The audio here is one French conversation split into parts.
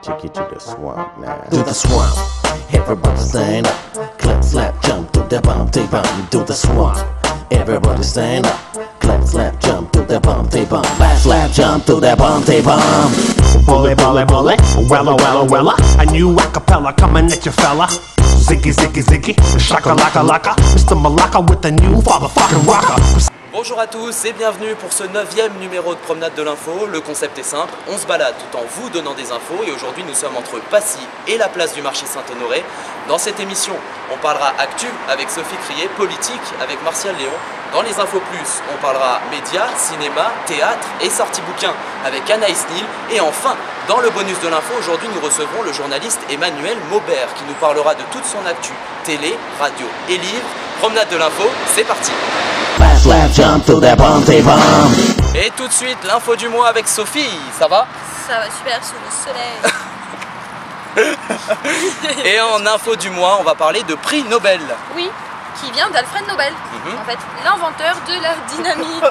take you to the swamp now. Do the swamp, everybody stand up. Clap, slap, jump, do the bump, they bump. Do the swamp, everybody stand up. Clap, slap, jump, do the bump, they bump. Clap, slap, jump, do the bump, they bump. Bully, bully, bully, wella, wella, wella. A new acapella coming at you, fella. Ziggy, ziggy, ziggy, shaka, laka, laka. Mr. Malaka with the new fatherfucking rocker. Bonjour à tous et bienvenue pour ce 9e numéro de Promenade de l'Info. Le concept est simple, on se balade tout en vous donnant des infos et aujourd'hui nous sommes entre Passy et la place du marché Saint-Honoré. Dans cette émission, on parlera actu avec Sophie Crier, politique avec Martial Léon. Dans les infos plus, on parlera médias, cinéma, théâtre et sorties bouquins avec Anaïs Nil. Et enfin, dans le bonus de l'info, aujourd'hui nous recevrons le journaliste Emmanuel Maubert qui nous parlera de toute son actu, télé, radio et livres. Promenade de l'info, c'est parti. Et tout de suite, l'info du mois avec Sophie, ça va? Ça va super sous le soleil. Et en info du mois, on va parler de prix Nobel. Oui, qui vient d'Alfred Nobel, en fait, l'inventeur de la dynamite.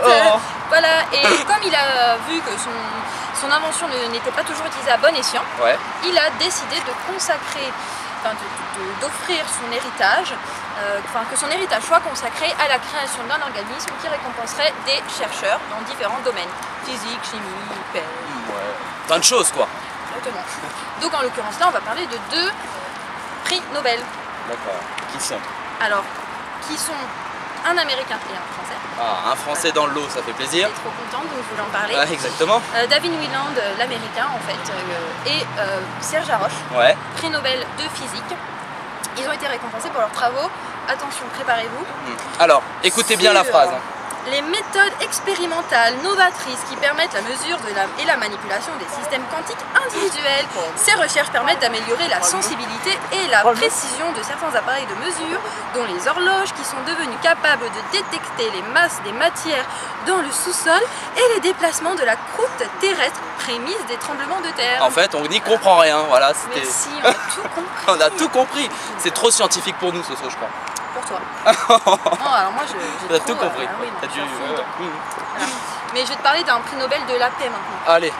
Voilà, et comme il a vu que son invention n'était pas toujours utilisée à bon escient, il a décidé de consacrer, d'offrir son héritage, que son héritage soit consacré à la création d'un organisme qui récompenserait des chercheurs dans différents domaines, physique, chimie, paix. Plein de choses quoi. Exactement. Donc en l'occurrence là, on va parler de 2 prix Nobel. D'accord. Qui sont? Alors, qui sont un Américain et un Français. Ah, un Français dans le lot, ça fait plaisir. Je suis trop contente, donc je voulais en parler. Ouais, exactement. David Wieland, l'Américain en fait, et Serge Haroche, prix Nobel de physique. Ils ont été récompensés pour leurs travaux. Attention, préparez-vous. Alors, écoutez bien la phrase. Les méthodes expérimentales novatrices qui permettent la mesure et la manipulation des systèmes quantiques individuels. Ces recherches permettent d'améliorer la sensibilité et la précision de certains appareils de mesure, dont les horloges qui sont devenues capables de détecter les masses des matières dans le sous-sol et les déplacements de la croûte terrestre, prémisse des tremblements de terre. En fait, on n'y comprend rien. Voilà, merci, on a tout compris. On a tout compris. C'est trop scientifique pour nous, Soso, je crois. Pour toi. Non, alors moi j'ai tout compris. Oui, T'as dû... voilà. Mais je vais te parler d'un prix Nobel de la paix maintenant. Allez,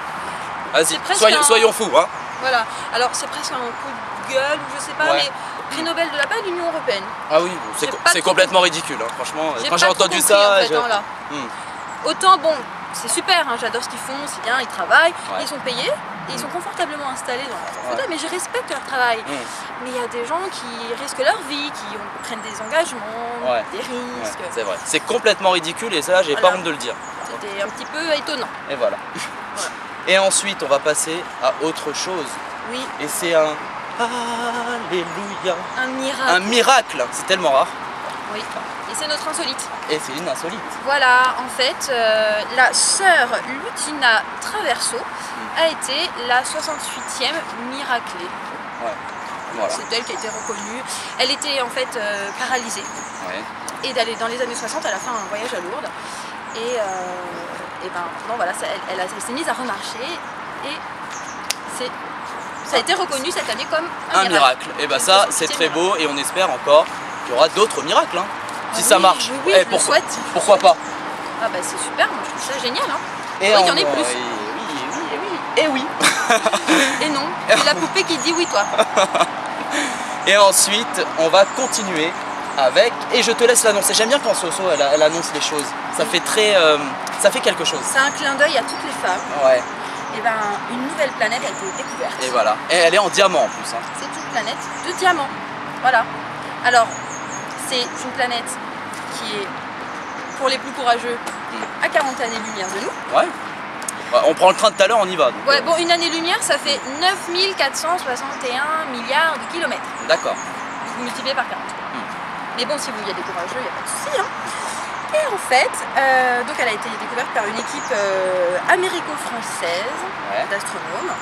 vas-y, soyons fous. Hein. Voilà, alors c'est presque un coup de gueule, je sais pas, mais prix Nobel de la paix de l'Union Européenne. Ah oui, c'est complètement ridicule, hein. Franchement. Quand j'ai entendu ça... Autant, bon, c'est super, hein, j'adore ce qu'ils font, c'est bien, ils travaillent, ils sont payés. Et ils sont confortablement installés dans leur fauteuil, mais je respecte leur travail. Mais il y a des gens qui risquent leur vie, qui prennent des engagements, des risques. C'est vrai, c'est complètement ridicule et ça, j'ai pas honte de le dire. C'était un petit peu étonnant. Et voilà. Et ensuite, on va passer à autre chose. Oui. Et c'est un Alléluia. Un miracle. Un miracle, c'est tellement rare. Oui. Et c'est notre insolite. Et c'est une insolite. Voilà, en fait, la sœur Lutina Traverso a été la 68e miraculée. Voilà. C'est elle qui a été reconnue. Elle était en fait paralysée. Et dans les années 60, elle a fait un voyage à Lourdes. Et ben, non, voilà, elle s'est mise à remarcher. Et ça a été reconnu cette année comme un miracle. Et ben ça, c'est très beau et on espère encore qu'il y aura d'autres miracles. Hein. Si ça marche. Oui, je le souhaite. Pourquoi pas? Ah bah c'est super, moi je trouve ça génial. Hein. Et il y en ait plus. Et oui. Et non. C'est la poupée qui dit oui, toi. Et ensuite, on va continuer avec... Et je te laisse l'annoncer. J'aime bien quand Soso, elle annonce les choses. Ça fait très... ça fait quelque chose. C'est un clin d'œil à toutes les femmes. Et ben, une nouvelle planète a été découverte. Et voilà. Et elle est en diamant en plus. Hein. C'est une planète de diamants. Voilà. Alors, c'est une planète qui est, pour les plus courageux, à 40 années-lumière de nous. On prend le train de tout à l'heure, on y va. Donc, bon, une année-lumière, ça fait 9461 milliards de kilomètres. D'accord. Vous multipliez par 40. Mais bon, si vous y a des courageux, il n'y a pas de souci. Hein. Et en fait, donc elle a été découverte par une équipe américo-française d'astronomes.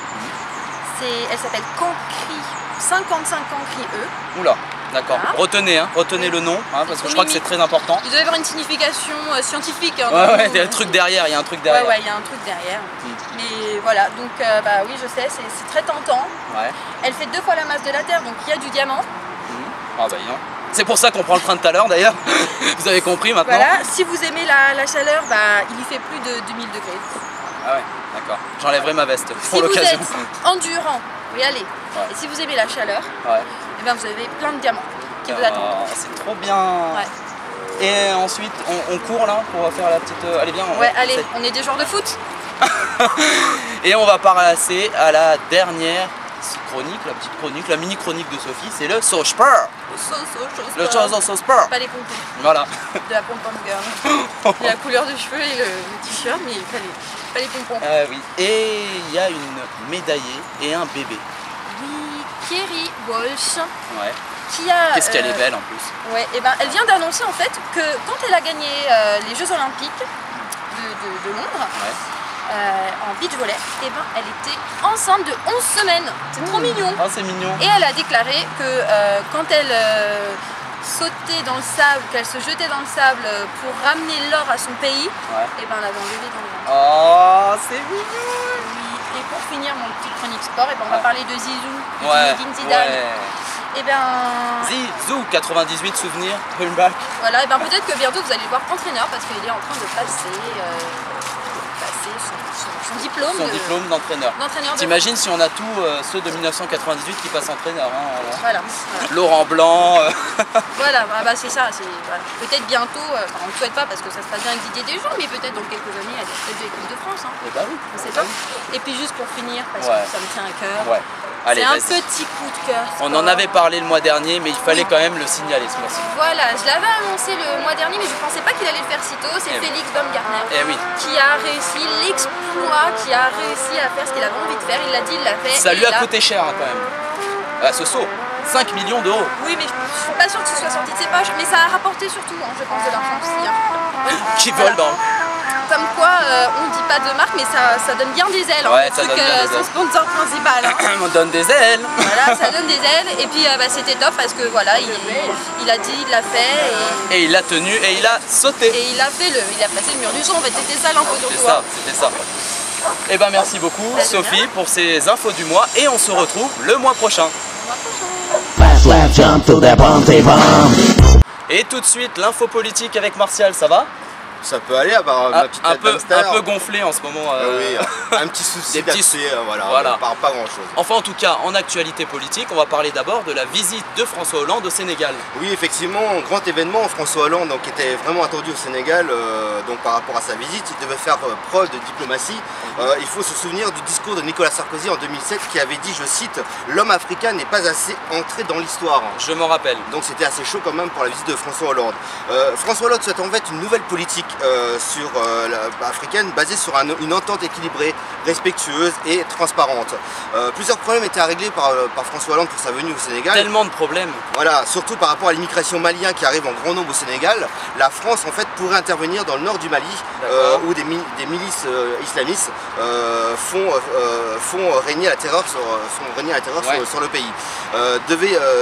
Elle s'appelle Cancri, 55 Cancri E. Oula. D'accord, retenez le nom, hein, parce que je crois que c'est très important. Il doit y avoir une signification scientifique. Hein, il y a un truc derrière, il y a un truc derrière. Il y a un truc derrière. Mais voilà, donc bah oui, je sais, c'est très tentant. Elle fait 2 fois la masse de la Terre, donc il y a du diamant. Ah bah non. C'est pour ça qu'on prend le train de tout à l'heure d'ailleurs. Vous avez compris maintenant. Voilà, si vous aimez la chaleur, bah il y fait plus de 2000 degrés. Ah ouais, d'accord. J'enlèverai ma veste pour l'occasion. Si vous êtes endurant y aller. Ouais. Et si vous aimez la chaleur, Ouais. et ben vous avez plein de diamants qui vous attendent. C'est trop bien. Ouais. Et ensuite, on court là pour faire la petite. Allez, bien. Ouais, allez, on est des joueurs de foot. Et on va passer à la dernière chronique, la petite chronique, la mini chronique de Sophie, c'est le sauce spur. Le sauce spur. Pas les pompons. Voilà. De la pom-pom girl. Il y a la couleur de cheveux et le t-shirt, mais pas les pompons. Oui. Et il y a une médaillée et un bébé. Oui, Kerry Walsh. Ouais. Qui a. Qu'est-ce qu'elle est belle en plus. Ouais, et ben elle vient d'annoncer en fait que quand elle a gagné les Jeux Olympiques de Londres, en beach volley, et ben elle était enceinte de 11 semaines. C'est trop mignon. Ah, c'est mignon. Et elle a déclaré que quand elle sautait dans le sable, qu'elle se jetait dans le sable pour ramener l'or à son pays, et ben elle avait un bébé dans le ventre. Oh, c'est mignon. Oui. Et pour finir mon petit chronique sport, et ben on va parler de Zizou, de Ouais. Zinedine Zidane. Et ben Zizou, 98 souvenirs, back. voilà, et ben peut-être que bientôt vous allez le voir entraîneur parce qu'il est en train de passer son diplôme. Son diplôme d'entraîneur. T'imagines si on a tous ceux de 1998 qui passent entraîneur. Hein, voilà. Laurent Blanc. Voilà, bah c'est ça. Voilà. Peut-être bientôt, on ne le souhaite pas parce que ça se passe bien avec Didier Deschamps, mais peut-être dans quelques années, il y a des têtes de l'équipe de France. Hein. Et bah oui. On sait pas. Et puis juste pour finir, parce que ça me tient à cœur. Ouais. Allez, c'est un petit coup de cœur. On en avait parlé le mois dernier, mais il fallait quand même le signaler ce mois-ci. Voilà, je l'avais annoncé le mois dernier, mais je ne pensais pas qu'il allait le faire si tôt. C'est Félix Baumgartner qui a réussi l'exploit, qui a réussi à faire ce qu'il avait envie de faire. Il l'a dit, il l'a fait. Ça lui a coûté cher hein, quand même. Ce saut, 5 millions d'euros. Oui, mais je ne suis pas sûre que ce soit sorti de ses poches, mais ça a rapporté surtout, hein, je pense, de l'argent aussi. Hein. Qui vole donc. Comme quoi, on ne dit pas de marque, mais ça donne bien des ailes. Ouais, hein, ça donne bien des son ailes. sponsor principal. Hein. On donne des ailes. Voilà, ça donne des ailes. Et puis c'était top parce que voilà, il a dit, il l'a fait. Et il l'a tenu et il a sauté. Et il a passé le mur du son. En fait, c'était ça l'info sur toi. C'était ça. Et ben merci beaucoup Sophie pour ces infos du mois et on se retrouve le mois prochain. Et tout de suite l'info politique avec Martial, ça va? Ça peut aller à part ma petite tête d'hamster. Un peu gonflé en ce moment. Oui, un petit souci d'accès, voilà. Pas grand chose. Enfin en tout cas, en actualité politique, on va parler d'abord de la visite de François Hollande au Sénégal. Oui, effectivement, grand événement. François Hollande donc, était vraiment attendu au Sénégal donc, par rapport à sa visite. Il devait faire preuve de diplomatie. Il faut se souvenir du discours de Nicolas Sarkozy en 2007 qui avait dit, je cite, « L'homme africain n'est pas assez entré dans l'histoire ». Je m'en rappelle. Donc c'était assez chaud quand même pour la visite de François Hollande. François Hollande souhaite en fait une nouvelle politique africaine basée sur une entente équilibrée, respectueuse et transparente. Plusieurs problèmes étaient à régler par François Hollande pour sa venue au Sénégal. Tellement de problèmes. Voilà, surtout par rapport à l'immigration malienne qui arrive en grand nombre au Sénégal. La France en fait pourrait intervenir dans le nord du Mali où des milices islamistes font régner la terreur sur le pays.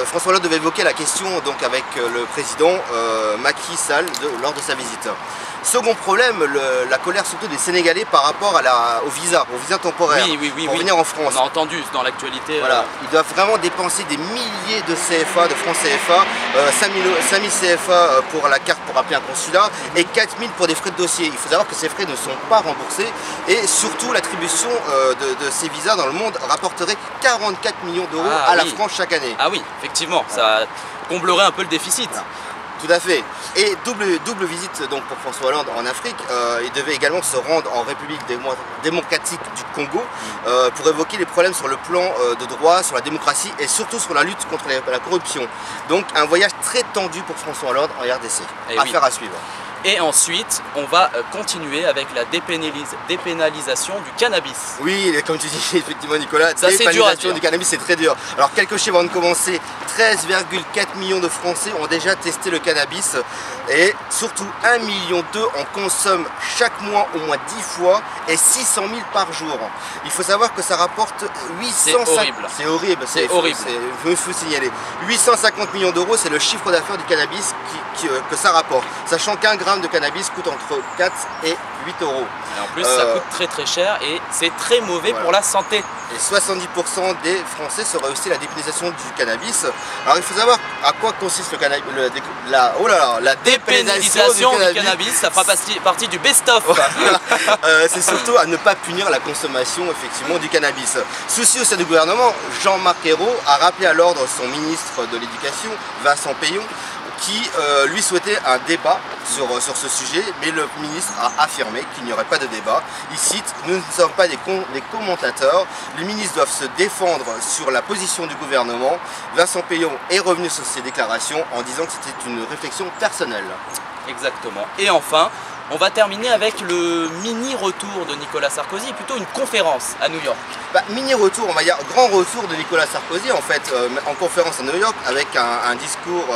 François Hollande devait évoquer la question donc avec le président Macky Sall lors de sa visite. Second problème, la colère surtout des Sénégalais par rapport au visa temporaire pour venir en France. On a entendu dans l'actualité. Voilà, ils doivent vraiment dépenser des milliers de CFA, de francs CFA, 5000 CFA pour la carte pour appeler un consulat et 4000 pour des frais de dossier. Il faut savoir que ces frais ne sont pas remboursés et surtout l'attribution de ces visas dans le monde rapporterait 44 millions d'euros à la France chaque année. Ah oui, effectivement, ça comblerait un peu le déficit. Voilà. Tout à fait. Et double visite donc pour François Hollande en Afrique. Il devait également se rendre en République démocratique du Congo pour évoquer les problèmes sur le plan de droit, sur la démocratie et surtout sur la lutte contre la corruption. Donc un voyage très tendu pour François Hollande en RDC. Affaire à suivre. Et ensuite, on va continuer avec la dépénalisation du cannabis. Oui, comme tu dis effectivement Nicolas, ça c'est dur à dire. Du cannabis c'est très dur. Alors quelques chiffres avant de commencer, 13,4 millions de Français ont déjà testé le cannabis et surtout 1,2 million en consomment chaque mois au moins 10 fois et 600 000 par jour. Il faut savoir que ça rapporte 850... C'est horrible. C'est horrible. Il faut signaler. 850 millions d'euros, c'est le chiffre d'affaires du cannabis que ça rapporte. Sachant qu'un gramme grammes de cannabis coûte entre 4 et 8 euros. Et en plus, ça coûte très très cher et c'est très mauvais pour la santé. Et 70% des Français seraient aussi la dépénalisation du cannabis. Alors il faut savoir à quoi consiste le cannabis, la dépénalisation du cannabis. Ça fera partie du best-of. C'est surtout à ne pas punir la consommation effectivement du cannabis. Souci au sein du gouvernement, Jean-Marc Ayrault a rappelé à l'ordre son ministre de l'Éducation, Vincent Peillon, qui lui souhaitait un débat sur ce sujet, mais le ministre a affirmé qu'il n'y aurait pas de débat. Il cite « Nous ne sommes pas des commentateurs, les ministres doivent se défendre sur la position du gouvernement ». Vincent Peillon est revenu sur ses déclarations en disant que c'était une réflexion personnelle. Exactement. Et enfin, on va terminer avec le mini-retour de Nicolas Sarkozy, plutôt une conférence à New York. Mini-retour, on va dire grand retour de Nicolas Sarkozy en fait, en conférence à New York avec un discours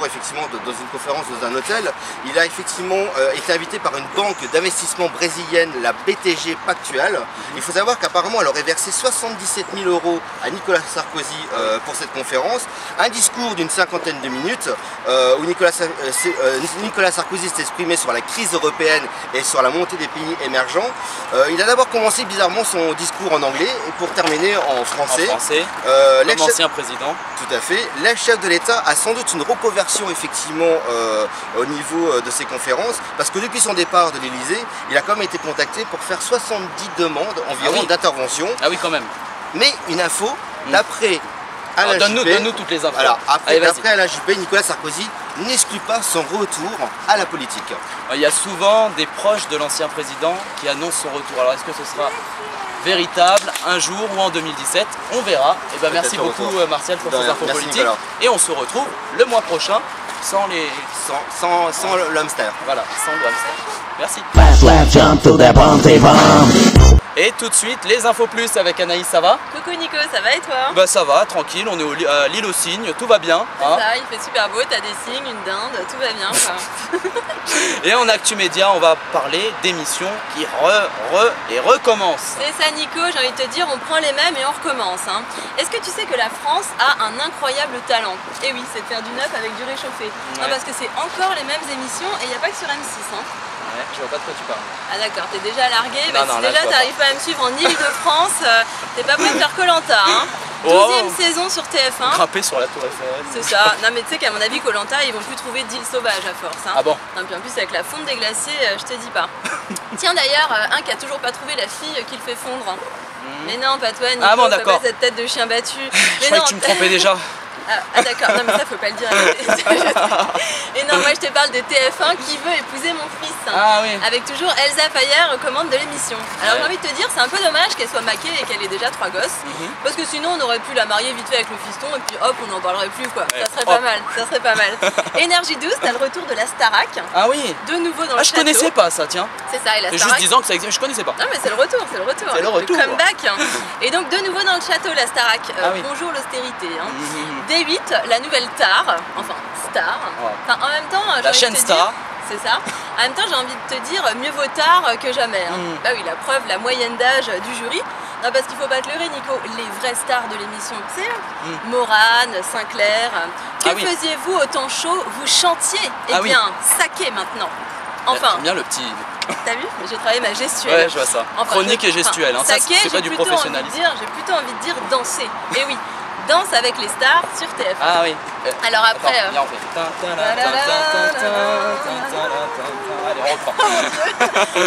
effectivement dans une conférence dans un hôtel. Il a effectivement été invité par une banque d'investissement brésilienne, la BTG Pactual. Il faut savoir qu'apparemment elle aurait versé 77 000 € à Nicolas Sarkozy pour cette conférence. Un discours d'une cinquantaine de minutes où Nicolas Sarkozy s'est exprimé sur la crise européenne et sur la montée des pays émergents. Il a d'abord commencé bizarrement son discours en anglais et pour terminer en français. Comme ancien président. Tout à fait. Le chef de l'État a sans doute une reconversion effectivement au niveau de ses conférences parce que depuis son départ de l'Élysée, il a quand même été contacté pour faire 70 demandes environ d'intervention. Ah oui, quand même. Mais une info, d'après donne-nous toutes les infos. Alors, d'après Alain Juppé, Nicolas Sarkozy n'exclut pas son retour à la politique. Il y a souvent des proches de l'ancien président qui annoncent son retour. Alors est-ce que ce sera véritable un jour ou en 2017? On verra. Et ben merci beaucoup Martial pour ces infos politiques. Nicolas. Et on se retrouve le mois prochain sans le hamster. Voilà, sans le hamster. Merci. Et tout de suite, les infos plus avec Anaïs, ça va? Coucou Nico, ça va et toi? Bah ça va, tranquille, on est à l'île aux cygnes, tout va bien. Hein, ça, il fait super beau, t'as des cygnes, une dinde, tout va bien quoi. Et en Actu Média, on va parler d'émissions qui recommencent. C'est ça Nico, j'ai envie de te dire, on prend les mêmes et on recommence. Hein. Est-ce que tu sais que la France a un incroyable talent? Eh oui, c'est de faire du neuf avec du réchauffé. Ouais. Non, parce que c'est encore les mêmes émissions et il n'y a pas que sur M6. Hein. Ouais, je vois pas de quoi tu parles. Ah d'accord, t'es déjà largué, si déjà t'arrives pas à me suivre en Ile-de-France, t'es pas prêt de faire Koh-Lanta, hein. 12e saison sur TF1. Grimper sur la tour Eiffel. C'est ça, non mais tu sais qu'à mon avis Koh-Lanta ils vont plus trouver d'île sauvage à force. Hein. Ah bon? Non, puis en plus avec la fonte des glaciers, je te dis pas. Tiens d'ailleurs, un qui a toujours pas trouvé la fille qui le fait fondre. Mais non, pas toi Nico, bon, d'accord. Pas cette tête de chien battu. Je croyais que tu me trompais déjà. Ah d'accord, non mais ça faut pas le dire. Et non, moi je te parle de TF1 qui veut épouser mon fils. Ah oui. Avec toujours Elsa Fayer aux commandes de l'émission. Alors j'ai envie de te dire, c'est un peu dommage qu'elle soit maquée et qu'elle ait déjà 3 gosses. Parce que sinon on aurait pu la marier vite fait avec le fiston et puis hop, on n'en parlerait plus quoi. Ça serait pas mal, ça serait pas mal. Énergie 12, t'as le retour de la Starac. Ah oui. De nouveau dans le château. Je connaissais pas ça, tiens. C'est ça, et la Starac. Starac. Juste 10 ans que ça existe, je connaissais pas. Non mais c'est le retour, c'est le retour. C'est le retour. Le comeback. Et donc de nouveau dans le château, la Starac. Oui. Bonjour l'austérité. Hein. D8, la nouvelle Star, enfin Star. Enfin, en même temps, la chaîne Star. C'est ça. En même temps, j'ai envie de te dire, mieux vaut tard que jamais. Hein. Bah oui, la preuve, la moyenne d'âge du jury. Non, parce qu'il faut pas te leurrer, Nico, les vraies stars de l'émission, tu sais, Morane, Sinclair. Que faisiez-vous au temps chaud? Vous chantiez. Eh bien, saquez maintenant. Enfin. J'aime bien le petit. T'as vu? J'ai travaillé ma gestuelle. Ouais, je vois ça. Enfin, chronique et gestuelle. Hein. Saquer, c'est pas du professionnalisme. J'ai plutôt envie de dire danser. Et oui. Danse avec les stars sur TF1. Ah oui. Alors après. Attends, viens, on fait. Allez, on reprend.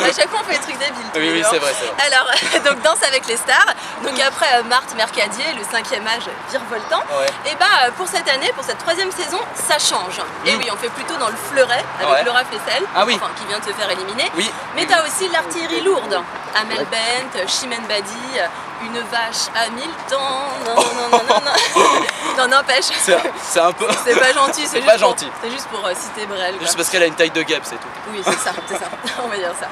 À chaque fois on fait des trucs débiles. Oui, c'est vrai, c'est vrai. Alors, donc Danse avec les stars. Donc après Marthe Mercadier, le 5e âge virevoltant. Et bah pour cette année, pour cette 3e saison, ça change. Et oui, on fait plutôt dans le fleuret avec Laura Flessel, enfin qui vient de se faire éliminer. Oui. Mais t'as aussi l'artillerie lourde. Amel Bent, Chimène Badi, une vache à 1000 temps. Non, n'empêche. C'est un peu. C'est pas gentil, c'est pas gentil. C'est juste pour citer Brel. Juste parce qu'elle a une taille de guêpe, c'est tout. Oui, c'est ça, on va dire ça.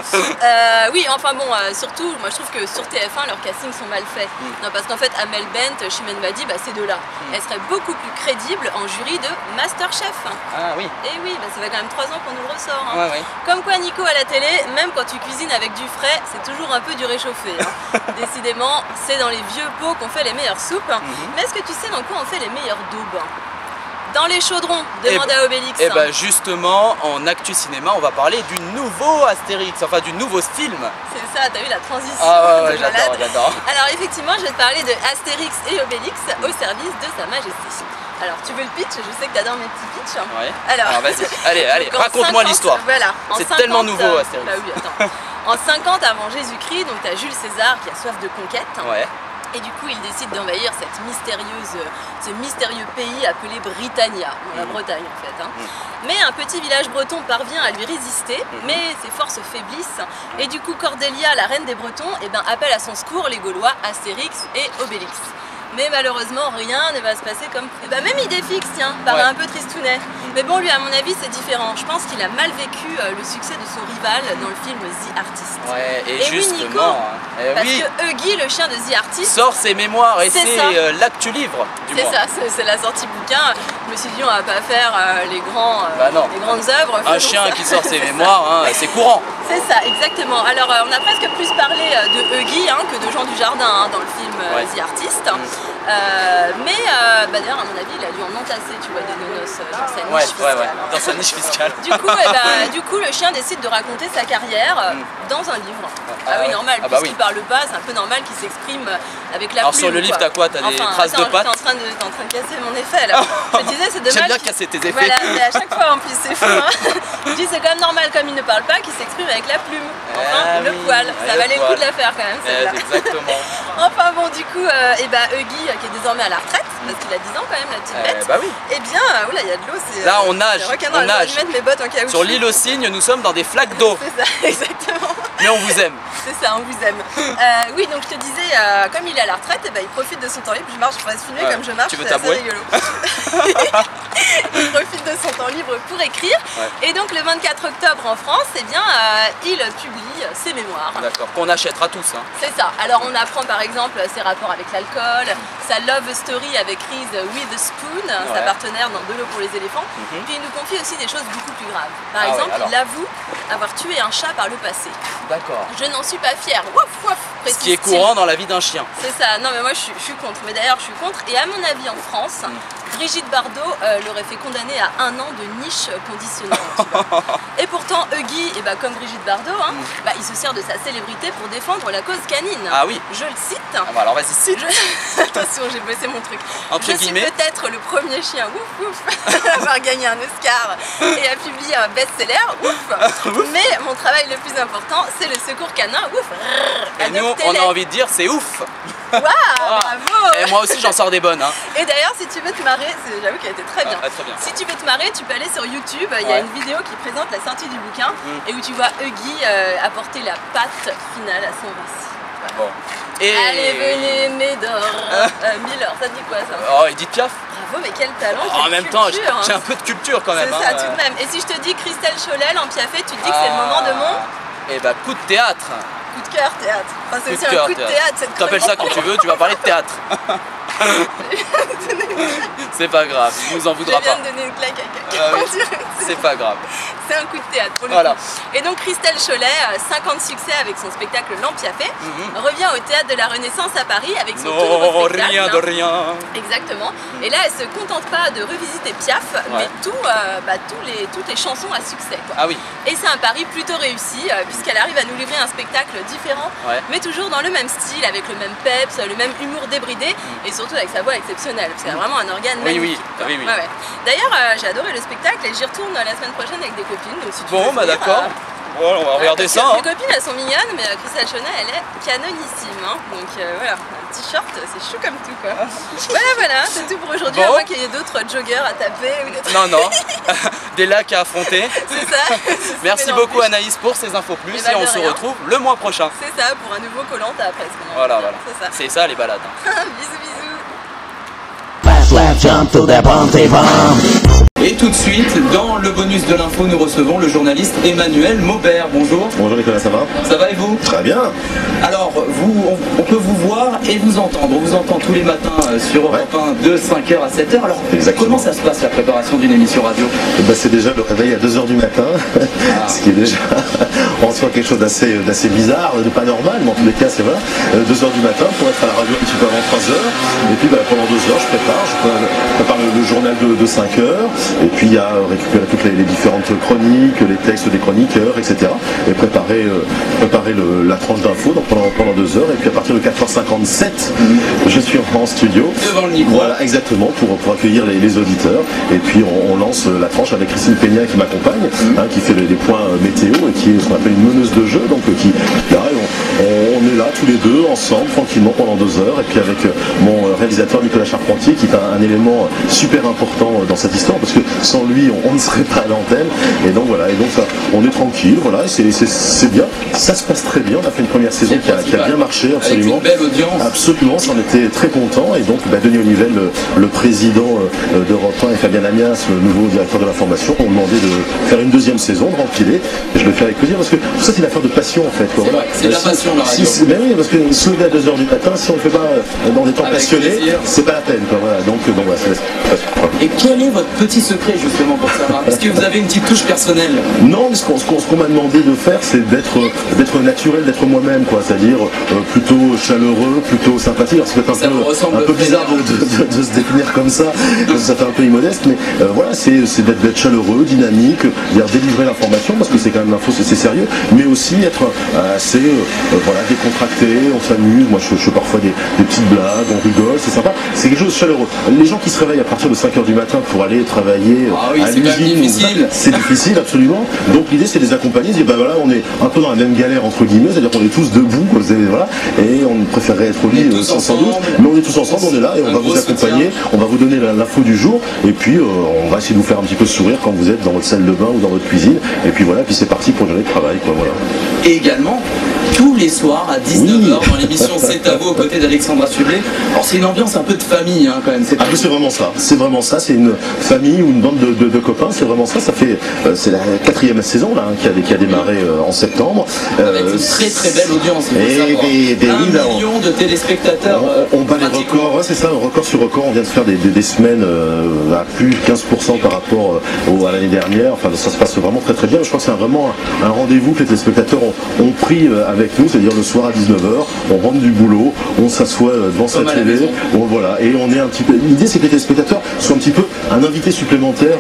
Oui, enfin bon, surtout, moi je trouve que sur TF1, leurs castings sont mal faits. Non, parce qu'en fait, Amel Bent, Chimène Badi, bah, ces deux-là, elles seraient beaucoup plus crédibles en jury de Masterchef. Ah oui. Et oui, bah, ça fait quand même 3 ans qu'on nous le ressort. Hein. Ouais. Comme quoi, Nico, à la télé, même quand tu cuisines avec du frais, c'est toujours un peu du réchauffé. Hein. Décidément, c'est dans les vieux pots qu'on fait les meilleures soupes. Mais est-ce que tu sais dans quoi on fait les meilleures daubes? Dans les chaudrons, demande à Obélix. Et bah justement, en Actu Cinéma, on va parler du nouveau Astérix, enfin du nouveau film. C'est ça, t'as vu la transition? Ah ouais, j'adore. Alors effectivement, je vais te parler de Astérix et Obélix au service de Sa Majesté. Alors tu veux le pitch? Je sais que t'adores mes petits pitchs. Ouais. Alors vas-y, allez, raconte-moi l'histoire. Voilà. C'est tellement nouveau Astérix. Bah oui, attends. En 50 avant Jésus-Christ, donc t'as Jules César qui a soif de conquête. Ouais. Et du coup, il décide d'envahir ce mystérieux pays appelé Britannia, dans la Bretagne en fait. Hein. Mais un petit village breton parvient à lui résister, mais ses forces faiblissent. Et du coup, Cordélia, la reine des Bretons, appelle à son secours les Gaulois Astérix et Obélix. Mais malheureusement, rien ne va se passer comme... même idée fixe, tiens, paraît un peu tristounet. Mais bon, lui, à mon avis, c'est différent. Je pense qu'il a mal vécu le succès de son rival dans le film The Artist. Ouais, et Oui, justement... Nico, parce que Huggy, le chien de The Artist... sort ses mémoires et c'est l'actu livre du mois. C'est ça, c'est la sortie bouquin. Je me suis dit, on va pas faire les grandes œuvres. Un chien qui sort ses mémoires, c'est courant. C'est ça, exactement. Alors, on a presque plus parlé de Huggy que de Jean Dujardin dans le film The Artist. D'ailleurs, à mon avis, il a dû en entasser, tu vois, des nonos dans sa niche fiscale. Dans sa niche fiscale. Du coup, le chien décide de raconter sa carrière dans un livre. Oui, normal, puisqu'il parle pas, c'est un peu normal qu'il s'exprime avec la plume. Alors sur le livre, t'as quoi? T'as des traces de pattes? T'es en train de casser mon effet là. Je te disais, c'est dommage. J'aime bien casser tes effets. Voilà, mais à chaque fois en plus, c'est fou. Je dis, c'est quand même normal, comme il ne parle pas, qu'il s'exprime avec la plume. Le poil. Ça valait le coup de la faire quand même, celle-là. Exactement. Enfin bon, du coup, Huggy, qui est désormais à la retraite, parce qu'il a 10 ans quand même, la petite bête. Eh bien, oula, il y a de l'eau, c'est... Là, on nage. On nage. Mettre mes bottes en caoutchouc. Sur l'île aux cygnes, nous sommes dans des flaques d'eau. C'est ça, exactement. Mais on vous aime. C'est ça, on vous aime. Oui, donc je te disais, comme il est à la retraite, il profite de son temps libre. Je marche, je pourrais se filmer comme je marche, c'est assez rigolo. Il profite de son temps libre pour écrire. Et donc le 24 octobre en France, il publie ses mémoires. D'accord, qu'on achètera tous. C'est ça. Alors on apprend par exemple ses rapports avec l'alcool, sa love story avec Reese Witherspoon, sa partenaire dans De l'eau pour les éléphants. Puis il nous confie aussi des choses beaucoup plus graves. Par exemple, il avoue avoir tué un chat par le passé. D'accord. Je n'en suis pas fière. Wouf, wouf, ce qui est courant dans la vie d'un chien. C'est ça. Non mais moi je suis contre. Mais d'ailleurs je suis contre. Et à mon avis en France, Brigitte Bardot l'aurait fait condamner à 1 an de niche conditionnelle. Et pourtant Huggy, comme Brigitte Bardot, il se sert de sa célébrité pour défendre la cause canine. Ah oui. Je le cite. Alors vas-y, cite. Attention, j'ai bossé mon truc. Entre guillemets. Je suis peut-être le premier chien à avoir gagné un Oscar et à publier un best-seller. Mais mon travail le plus important, c'est le secours canin. Et nous, on a envie de dire, c'est ouf. Waouh, bravo. Et moi aussi, j'en sors des bonnes. Et d'ailleurs, si tu veux te marrer, j'avoue qu'elle était très bien. Très bien. Si tu veux te marrer, tu peux aller sur YouTube. Il y a une vidéo qui présente la sortie du bouquin et où tu vois Huggy apporter la patte finale à son récit. Bon. Et... Allez, venez, Médor. Miller, ça te dit quoi ça? Oh, Edith Piaf. Bravo, mais quel talent. En même temps, j'ai un peu de culture quand même. C'est ça, tout de même. Et si je te dis Christelle Cholel en Piafé, tu te dis que c'est le moment de mon... Eh bah, coup de théâtre. Coup de cœur, théâtre. Enfin, c'est aussi un coup de théâtre. Tu t'appelles ça quand tu veux, tu vas parler de théâtre. C'est pas grave, il nous en voudra pas. Je viens de donner une claque à quelqu'un. C'est pas grave. C'est un coup de théâtre pour le coup. Et donc Christelle Cholet, 50 succès avec son spectacle L'Empiafé, revient au Théâtre de la Renaissance à Paris avec son tout nouveau spectacle. Rien de rien. Exactement. Et là, elle se contente pas de revisiter Piaf, mais toutes les chansons à succès. Quoi. Ah oui. Et c'est un pari plutôt réussi, puisqu'elle arrive à nous livrer un spectacle différent, mais toujours dans le même style, avec le même peps, le même humour débridé, et surtout avec sa voix exceptionnelle. C'est vraiment un organe magnifique. Oui. D'ailleurs, j'ai adoré le spectacle et j'y retourne la semaine prochaine avec des copines. Donc si tu veux d'accord. Bon, on va regarder ça. Mes copines, elles sont mignonnes, mais Christelle Cholet, elle est canonissime. Donc voilà, un petit short, c'est chou comme tout quoi. Voilà, c'est tout pour aujourd'hui. À moins qu'il y ait d'autres joggers à taper. Ou non. Des lacs à affronter. C'est ça. Merci beaucoup Anaïs pour ces infos plus et on se retrouve le mois prochain. C'est ça, pour un nouveau Koh-Lanta après. Voilà. C'est ça les balades. Bisous. Slap jump to the bounty bomb. tout de suite, dans le bonus de l'info, nous recevons le journaliste Emmanuel Maubert. Bonjour. Bonjour Nicolas, ça va? Ça va et vous? Très bien. Alors, on peut vous voir et vous entendre. On vous entend tous les matins sur Europe 1 de 5h à 7h. Alors, comment ça se passe la préparation d'une émission radio? C'est déjà le réveil à 2h du matin, ce qui est déjà en soi quelque chose d'assez bizarre, de pas normal, mais en tous les cas c'est voilà. 2h du matin pour être à la radio un petit peu avant 3h. Et puis pendant 2h je prépare le journal de 5h. Et puis il y a récupérer toutes les différentes chroniques, les textes des chroniqueurs, etc. Et préparer la tranche d'info pendant 2h. Et puis à partir de 4h57, je suis en studio. Devant le micro. Voilà, exactement, pour accueillir les auditeurs. Et puis on lance la tranche avec Christine Peña qui m'accompagne, qui fait les points météo et qui est ce qu'on appelle une meneuse de jeu. Donc on est là tous les deux ensemble tranquillement pendant 2h. Et puis avec mon réalisateur Nicolas Charpentier qui est un élément super important dans cette histoire parce que sans lui on ne serait pas à l'antenne. Et donc voilà, ça, on est tranquille, voilà, c'est bien, ça se passe très bien. On a fait une première saison qui a bien marché, absolument. Avec une belle audience. Absolument, j'en étais très content. Et donc Denis Onivelle, le président d'Europe 1 et Fabien Lamias, le nouveau directeur de l'information, ont demandé de faire une deuxième saison, de rempiler. Et je le fais avec plaisir parce que tout ça c'est une affaire de passion en fait. Quoi. C'est la passion la radio. Ben oui, parce que se lever à 2h du matin, si on ne le fait pas dans des temps passionnés, c'est pas la peine. Quoi, voilà. Donc voilà, c'est la passion. Et quel est votre petit secret justement pour ça? Est-ce que vous avez une petite touche personnelle? Non, mais ce qu'on m'a demandé de faire, c'est d'être naturel, d'être moi-même, quoi. C'est-à-dire plutôt chaleureux, plutôt sympathique. Alors, c'est un peu bizarre de se définir comme ça, parce que ça fait un peu immodeste, mais voilà, c'est d'être chaleureux, dynamique, délivrer l'information, parce que c'est quand même l'info, c'est sérieux, mais aussi être assez décontracté, on s'amuse. Moi, je fais parfois des petites blagues, on rigole, c'est sympa. C'est quelque chose de chaleureux. Les gens qui se réveillent à partir de 5h du matin pour aller travailler à l'usine, c'est difficile, absolument. Donc l'idée, c'est de les accompagner, de dire, on est un peu dans la même galère, entre guillemets, c'est-à-dire qu'on est tous debout, voilà, et on préférerait être au lit sans doute, mais on est tous ensemble, on est là, et on va vous accompagner, on va vous donner l'info du jour, et puis on va essayer de vous faire un petit peu sourire quand vous êtes dans votre salle de bain ou dans votre cuisine, et puis voilà, puis c'est parti pour une journée de travail, quoi, voilà. Et également, tous les soirs à 19h dans l'émission C'est à vous aux côtés d'Alexandra Sublet. Alors c'est une ambiance un peu de famille quand même. C'est vraiment ça, c'est une famille ou une bande de copains, c'est vraiment ça, c'est la 4e saison là, qui a démarré en septembre. Avec une très très belle audience. Un million de téléspectateurs. On bat les records, c'est ça, record sur record, on vient de faire des semaines à plus de 15% par rapport à l'année dernière, enfin ça se passe vraiment très très bien. Je crois que c'est vraiment un rendez-vous que les téléspectateurs ont pris avec nous, c'est-à-dire le soir à 19h, on rentre du boulot, on s'assoit devant sa télé, voilà, et on est un petit peu. L'idée c'est que les téléspectateurs soient un petit peu un invité supplémentaire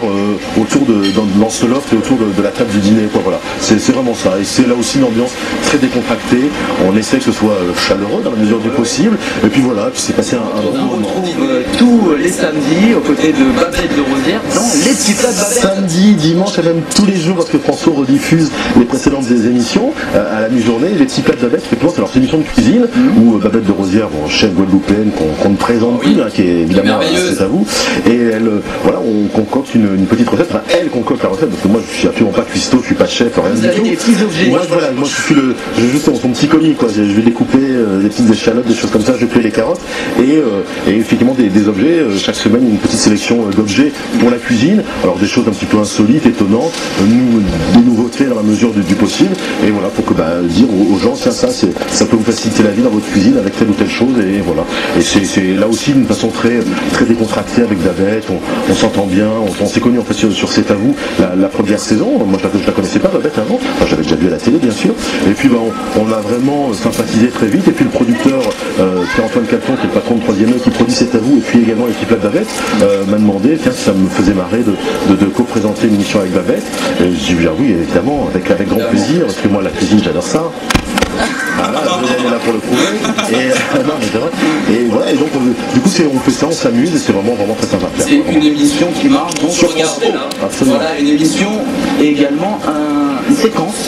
dans ce loft et autour de la table du dîner, quoi, voilà. C'est vraiment ça, et c'est là aussi une ambiance très décontractée. On essaie que ce soit chaleureux dans la mesure du possible, et puis voilà, puis c'est passé un bon moment. On retrouve tous les samedis aux côtés de Babette de Rosière dans les petits plats de Babette. Samedi, dimanche et même tous les jours, parce que François rediffuse les précédentes émissions à la mi-journée, les petits plats de Babette, effectivement c'est leur émission de cuisine où Babette de Rosière, chef guadeloupéenne qu'on ne présente plus, qui est évidemment c'est à vous, et elle, voilà, on concocte une petite recette, enfin elle concocte la recette, parce que moi je suis absolument pas cuistot, je suis pas chef, rien du tout. Des petits objets. Moi je suis juste son petit commis, quoi. Je vais découper des petites échalotes, des choses comme ça, je vais cuire les carottes, et effectivement des objets, chaque semaine une petite sélection d'objets pour la cuisine, alors des choses un petit peu insolites, étonnantes, des nouveautés dans la mesure du possible, et voilà, pour que dire aux gens, tiens, ça peut vous faciliter la vie dans votre cuisine avec telle ou telle chose, et voilà. Et c'est là aussi d'une façon très, très décontractée avec Babette, on s'entend bien, on s'est connus en fait sur C'est à vous la première saison. Moi je la connaissais pas Babette avant, enfin, j'avais déjà vu à la télé bien sûr, et puis on a vraiment sympathisé très vite, et puis le producteur Pierre-Antoine Capton, qui est le patron de 3e œil, qui produit C'est à vous, et puis également l'équipe de Babette, m'a demandé, tiens, ça me faisait marrer de co-présenter une émission avec Babette, et je dis bien oui, évidemment, avec grand plaisir, parce que moi la cuisine j'adore ça. Voilà, vous est là pour le prouver. Non, mais c'est vrai. Et voilà, et donc du coup on fait ça, on s'amuse, et c'est vraiment très sympa. C'est une émission qui marche, donc regardez là. Absolument. Voilà, une émission et également une séquence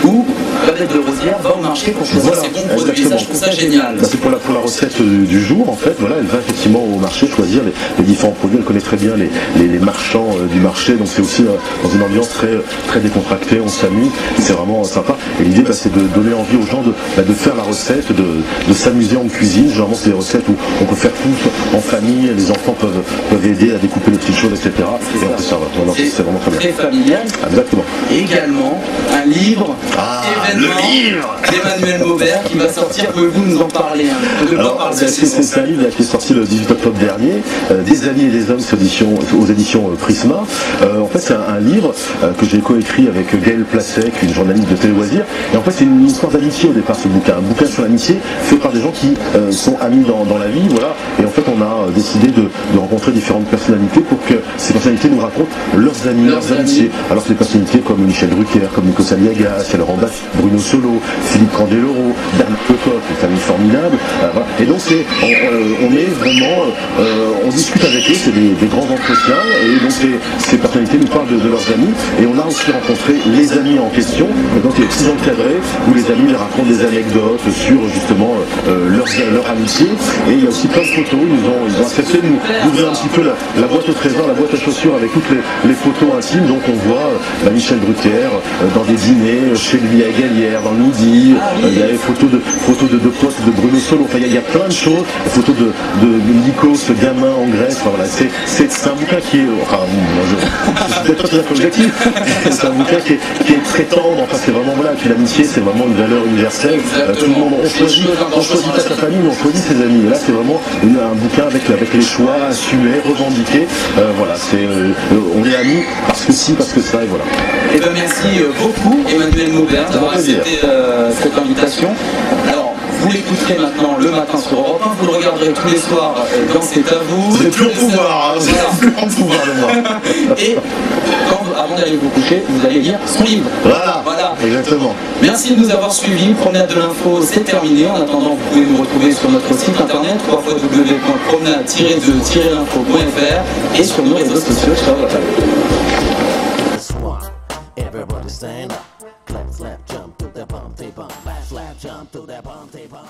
où Babette de Rosière va au marché pour choisir ses bons produits. Ça, je trouve ça génial. C'est pour la recette du jour, en fait. Voilà, elle va effectivement au marché choisir les différents produits. Elle connaît très bien les marchands du marché, donc c'est aussi dans une ambiance très décontractée, on s'amuse, c'est vraiment sympa. Et l'idée, c'est de donner envie aux gens de faire la recette, de s'amuser en cuisine. Généralement, c'est des recettes où on peut faire tout en famille, les enfants peuvent aider à découper les petites choses, etc. Et on peut ça, voilà. C'est vraiment très bien. Très familial. Exactement. Également, un livre, événement d'Emmanuel Maubert qui va sortir. Pouvez-vous nous en parler c'est un livre qui est sorti le 18 octobre dernier, Des amis et des hommes aux éditions Prisma. En fait, c'est un livre que j'ai coécrit avec Gaëlle Placek, une journaliste de Télé Loisirs. Et en fait, c'est une histoire d'amitié au départ, ce bouquin. Un bouquin sur l'amitié fait par des gens qui sont amis dans la vie, voilà. Et en fait, on a décidé de rencontrer différentes personnalités pour que ces personnalités nous racontent leurs amis, leurs amitiés. Alors, c'est des personnalités comme Michel Drucker, comme Nico Saliagas, Laurent Baffy, Bruno Solo, Philippe Candeloro, Bernard Lecoq, une famille formidable. Voilà. Et donc, on est vraiment, on discute avec eux, c'est des grands entretiens, et donc ces personnalités nous parlent de leurs amis, et on a aussi rencontré les amis en question, donc les petits encadrés, où les amis leur racontent des anecdotes sur justement leur amitié, et il y a aussi plein de photos, ils ont accepté d'ouvrir un petit peu la boîte au trésor, la boîte à chaussures avec toutes les photos intimes, donc on voit Michel Drucker dans des dîners, chez lui à Galière, dans le Midi, il y a des photos de potes de Bruno Solo, enfin il y a plein de choses, des photos de Nico, ce gamin en Grèce, enfin voilà, c'est un bouquin qui est, enfin je suis peut-être pas très objectif, c'est un bouquin qui est très tendre, enfin c'est vraiment, voilà, puis l'amitié c'est vraiment une valeur universelle, tout le monde, on choisit pas sa famille, mais on choisit ses amis, et là c'est vraiment un bouquin avec les choix assumés, revendiqués, voilà, on est amis parce que si, parce que ça, et voilà. Et bien merci beaucoup Emmanuel Maubert d'avoir accepté cette invitation. Alors, vous l'écouterez maintenant le matin sur Europe 1, vous le regarderez tous les soirs dans C'est à vous. C'est plus en pouvoir, c'est plus en pouvoir de moi. Et avant d'aller vous coucher, vous allez lire son livre. Voilà, exactement. Merci de nous avoir suivis. Promenade de l'info, c'est terminé. En attendant, vous pouvez nous retrouver sur notre site internet www.promenade-de-l'info.fr et sur nos réseaux sociaux. Ciao. Everybody stand up, clap, slap, jump to the bump, they bump, slap, jump to the bump, they bump.